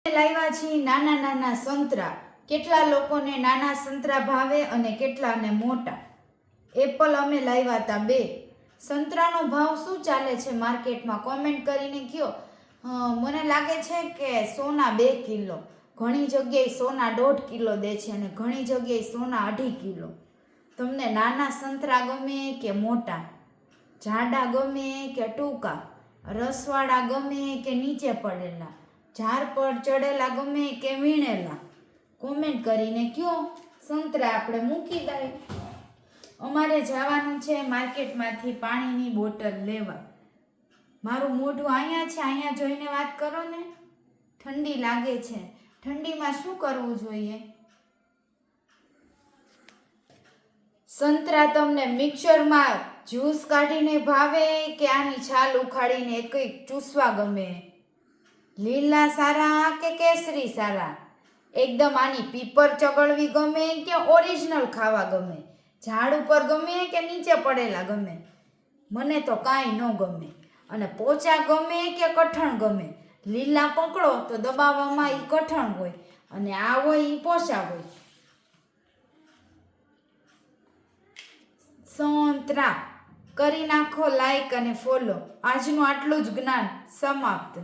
લાવ્યા છીએ નાના નાના સંતરા. કેટલા લોકોને નાના સંતરા ભાવે અને કેટલાને મોટા. એપલ અમે લાવ્યા હતા 2. સંતરાનો ભાવ શું ચાલે છે માર્કેટમાં કોમેન્ટ કરીને કહો. મને લાગે છે કે સોના 2 કિલો, ઘણી જગ્યાએ સોના 1.5 કિલો દે છે અને ઘણી જગ્યાએ સોના 2.5 કિલો. તમને નાના સંતરા ગમે કે મોટા, જાડા ગમે કે ટૂંકા, રસવાળા ગમે કે નીચે પડેલા, ઝાડ પર ચડેલા ગમે કે વીણેલા, કોમેન્ટ કરીને કયો. સંતરા આપણે મૂકી દઈએ. અમારે જવાનું છે માર્કેટમાંથી પાણીની બોટલ લેવા. મારું મોઢું અહીંયા છે, અહીંયા જોઈને વાત કરો ને. ઠંડી લાગે છે, ઠંડીમાં શું કરવું જોઈએ? સંતરા તમને મિક્સરમાં જ્યુસ કાઢીને ભાવે કે આની છાલ ઉખાડીને કંઈક ચૂસવા ગમે? લીલા સારા કે કેસરી સારા? એકદમ આની પીપર ચગળવી ગમે કે ઓરિજિનલ ખાવા ગમે? ઝાડ ઉપર ગમે કે નીચે પડેલા ગમે? મને તો કાંઈ ન ગમે. અને પોચા ગમે કે કઠણ ગમે? લીલા પકડો તો દબાવવામાં એ કઠણ હોય અને આ હોય એ પોચા હોય. સંતરા કરી નાખો લાઈક અને ફોલો. આજનું આટલું જ જ્ઞાન સમાપ્ત.